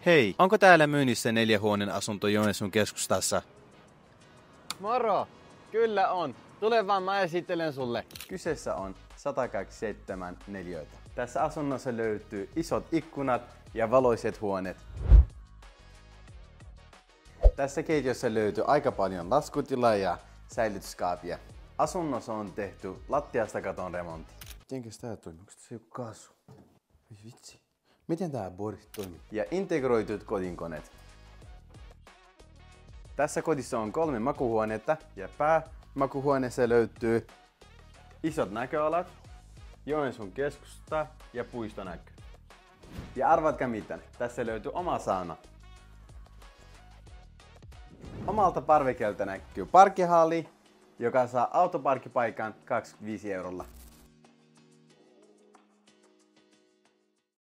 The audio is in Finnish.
Hei, onko täällä myynnissä 4-huoneen asunto Joensuun keskustassa? Moro! Kyllä on. Tule vaan, mä esittelen sulle. Kyseessä on 127 neliöitä. Tässä asunnossa löytyy isot ikkunat ja valoiset huoneet. Tässä keittiössä löytyy aika paljon laskutilaa ja säilytyskaapia. Asunnossa on tehty lattiasta katon remontti. Mitenkäs tää toimii? Onko tässä joku kaasu? Vitsi. Miten tää bori toimii? Ja integroitut kodinkoneet. Tässä kodissa on 3 makuuhuonetta ja päämakuuhuoneessa löytyy isot näköalat, Joensuun keskusta ja puistonäkö. Ja arvatkaa mitä, tässä löytyy oma sauna. Omalta parvekelta näkyy parkkihalli, joka saa autoparkkipaikan 25 eurolla.